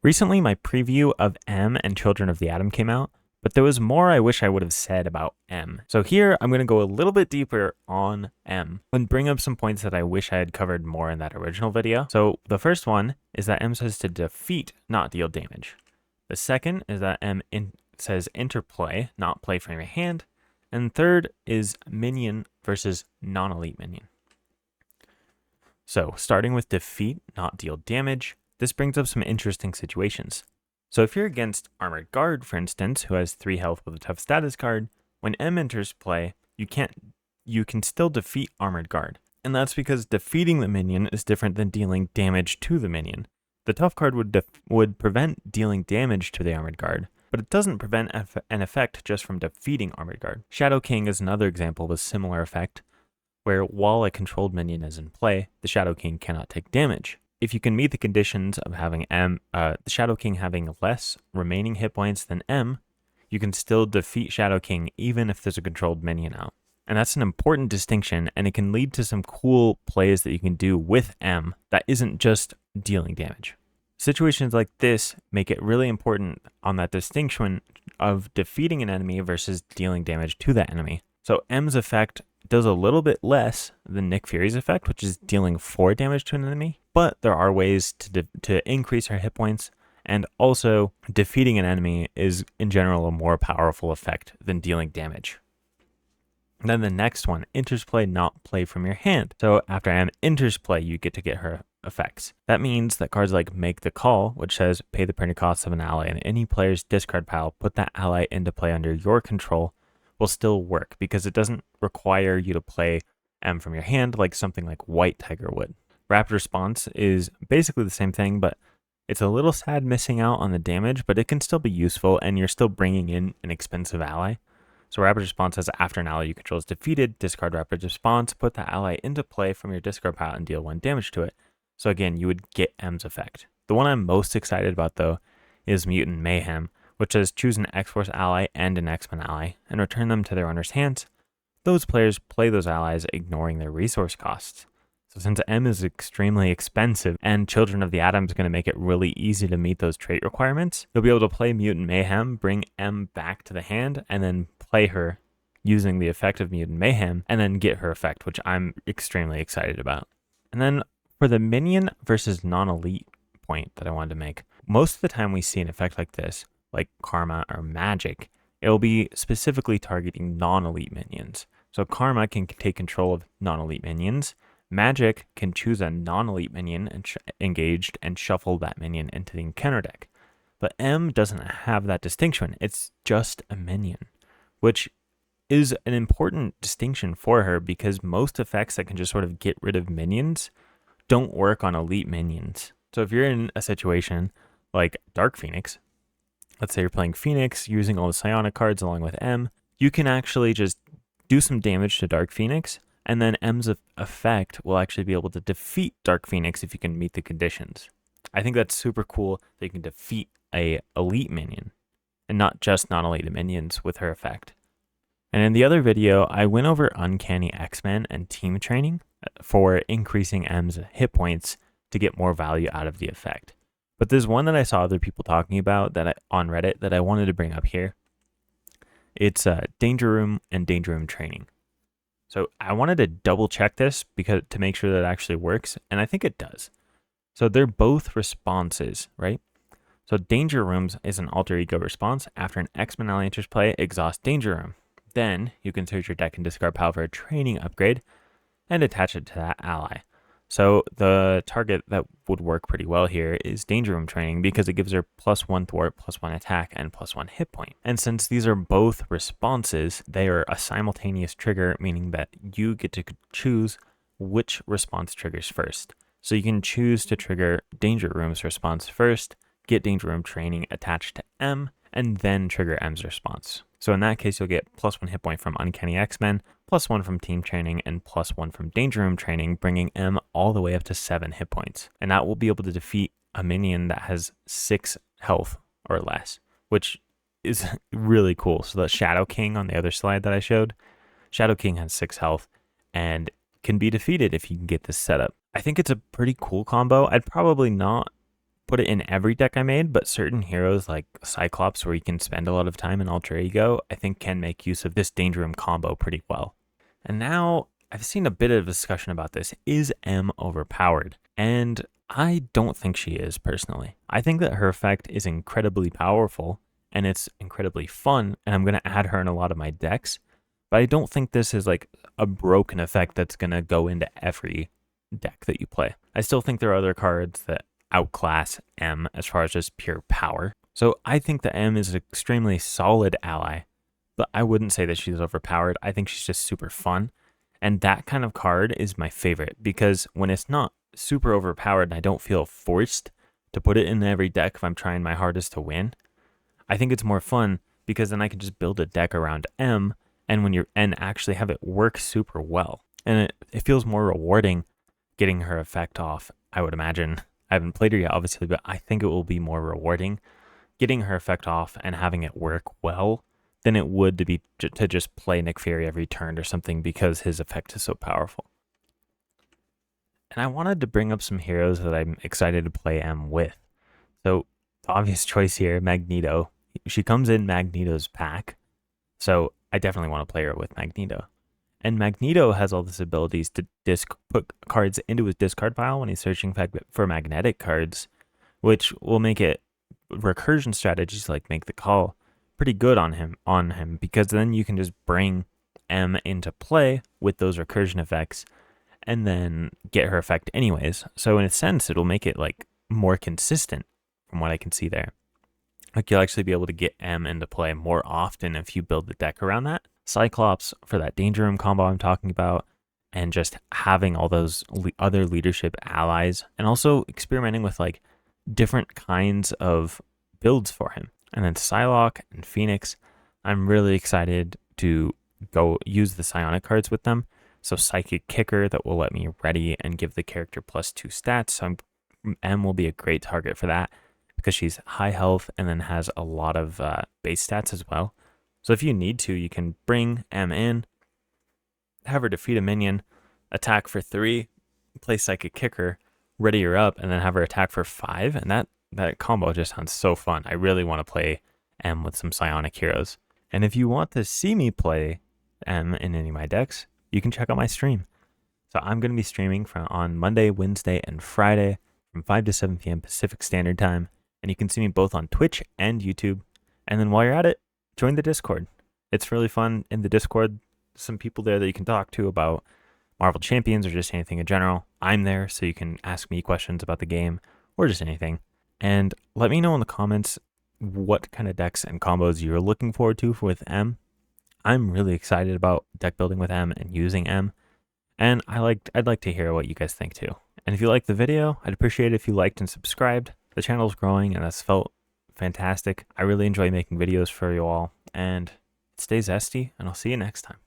Recently, my preview of M and Children of the Atom came out, but there was more I wish I would have said about M. So here, I'm going to go a little bit deeper on M and bring up some points that I wish I had covered more in that original video. So the first one is that M says to defeat, not deal damage. The second is that M says interplay, not play from your hand. And third is Minion versus non-elite Minion. So starting with defeat, not deal damage, this brings up some interesting situations. So if you're against Armored Guard, for instance, who has 3 health with a tough status card, when M enters play, you can still defeat Armored Guard. And that's because defeating the minion is different than dealing damage to the minion. The tough card would prevent dealing damage to the Armored Guard, but it doesn't prevent an effect just from defeating Armored Guard. Shadow King is another example of a similar effect, where while a controlled minion is in play, the Shadow King cannot take damage. If you can meet the conditions of having the Shadow King having less remaining hit points than M, you can still defeat Shadow King even if there's a controlled minion out. And that's an important distinction, and it can lead to some cool plays that you can do with M that isn't just dealing damage. Situations like this make it really important on that distinction of defeating an enemy versus dealing damage to that enemy. So M's effect does a little bit less than Nick Fury's effect, which is dealing 4 damage to an enemy, but there are ways to increase her hit points, and also defeating an enemy is in general a more powerful effect than dealing damage. And then the next one, enters play, not play from your hand. So after M enters play, you get to get her effects. That means that cards like Make the Call, which says pay the printed cost of an ally in any player's discard pile, put that ally into play under your control, will still work because it doesn't require you to play M from your hand like something like White Tiger would. Rapid Response is basically the same thing, but it's a little sad missing out on the damage, but it can still be useful and you're still bringing in an expensive ally. So Rapid Response says after an ally you control is defeated, discard Rapid Response, put that ally into play from your discard pile and deal 1 damage to it. So again, you would get M's effect. The one I'm most excited about though is Mutant Mayhem, which says choose an X-Force ally and an X-Men ally and return them to their owner's hands. Those players play those allies ignoring their resource costs. So since M is extremely expensive and Children of the Atom is going to make it really easy to meet those trait requirements, you'll be able to play Mutant Mayhem, bring M back to the hand, and then play her using the effect of Mutant Mayhem, and then get her effect, which I'm extremely excited about. And then for the Minion versus non-elite point that I wanted to make, most of the time we see an effect like this, like Karma or Magic, it will be specifically targeting non-elite minions. So Karma can take control of non-elite minions. Magic can choose a non-elite minion and engaged and shuffle that minion into the encounter deck. But M doesn't have that distinction. It's just a minion, which is an important distinction for her because most effects that can just sort of get rid of minions don't work on elite minions. So if you're in a situation like Dark Phoenix, let's say you're playing Phoenix using all the Psionic cards along with M, you can actually just do some damage to Dark Phoenix, and then M's effect will actually be able to defeat Dark Phoenix if you can meet the conditions. I think that's super cool that you can defeat a elite minion and not just non-elite minions with her effect. And in the other video, I went over Uncanny XMen and team training for increasing M's hit points to get more value out of the effect. But there's one that I saw other people talking about on Reddit that I wanted to bring up here. It's Danger Room and Danger Room Training. So I wanted to double check this to make sure that it actually works, and I think it does. So they're both responses, right? So Danger Rooms is an alter ego response. After an X-Men ally enters play, exhaust Danger Room. Then you can search your deck and discard pile for a training upgrade and attach it to that ally. So the target that would work pretty well here is Danger Room Training because it gives her +1 thwart, +1 attack, and +1 hit point. And since these are both responses, they are a simultaneous trigger, meaning that you get to choose which response triggers first. So you can choose to trigger Danger Room's response first, get Danger Room Training attached to M, and then trigger M's response. So in that case, you'll get +1 hit point from Uncanny XMen, +1 from Team Training, and +1 from Danger Room Training, bringing M all the way up to 7 hit points. And that will be able to defeat a minion that has 6 health or less, which is really cool. So the Shadow King on the other slide that I showed, Shadow King has 6 health and can be defeated if you can get this setup. I think it's a pretty cool combo. I'd probably not put it in every deck I made, but certain heroes like Cyclops, where you can spend a lot of time in Alter Ego, I think can make use of this Danger Room combo pretty well. And now I've seen a bit of discussion about this. Is M overpowered? And I don't think she is, personally. I think that her effect is incredibly powerful and it's incredibly fun, and I'm going to add her in a lot of my decks, but I don't think this is like a broken effect that's going to go into every deck that you play. I still think there are other cards that outclass M as far as just pure power. So I think that M is an extremely solid ally, but I wouldn't say that she's overpowered. I think she's just super fun. And that kind of card is my favorite because when it's not super overpowered and I don't feel forced to put it in every deck if I'm trying my hardest to win, I think it's more fun because then I can just build a deck around M and actually have it work super well. And it feels more rewarding getting her effect off, I would imagine. I haven't played her yet, obviously, but I think it will be more rewarding getting her effect off and having it work well than it would to just play Nick Fury every turn or something because his effect is so powerful. And I wanted to bring up some heroes that I'm excited to play M with. So the obvious choice here, Magneto. She comes in Magneto's pack, so I definitely want to play her with Magneto. And Magneto has all these abilities to put cards into his discard pile when he's searching for magnetic cards, which will make it recursion strategies like make the call pretty good on him because then you can just bring M into play with those recursion effects and then get her effect anyways. So in a sense, it'll make it like more consistent from what I can see there. Like you'll actually be able to get M into play more often if you build the deck around that. Cyclops for that Danger Room combo I'm talking about, and just having all those other leadership allies, and also experimenting with like different kinds of builds for him. And then Psylocke and Phoenix, I'm really excited to go use the psionic cards with them. So Psychic Kicker that will let me ready and give the character +2 stats. So M will be a great target for that because she's high health and then has a lot of base stats as well. So if you need to, you can bring M in, have her defeat a minion, attack for 3, play Psychic Kicker, ready her up, and then have her attack for 5. And that combo just sounds so fun. I really want to play M with some psionic heroes. And if you want to see me play M in any of my decks, you can check out my stream. So I'm going to be streaming on Monday, Wednesday, and Friday from 5 to 7 p.m. Pacific Standard Time. And you can see me both on Twitch and YouTube. And then while you're at it, join the Discord. It's really fun in the Discord. Some people there that you can talk to about Marvel Champions or just anything in general. I'm there, so you can ask me questions about the game or just anything. And let me know in the comments what kind of decks and combos you're looking forward to with M. I'm really excited about deck building with M and using M. And I'd like to hear what you guys think too. And if you liked the video, I'd appreciate it if you liked and subscribed. The channel's growing and that's felt fantastic. I really enjoy making videos for you all, and stay zesty, and I'll see you next time.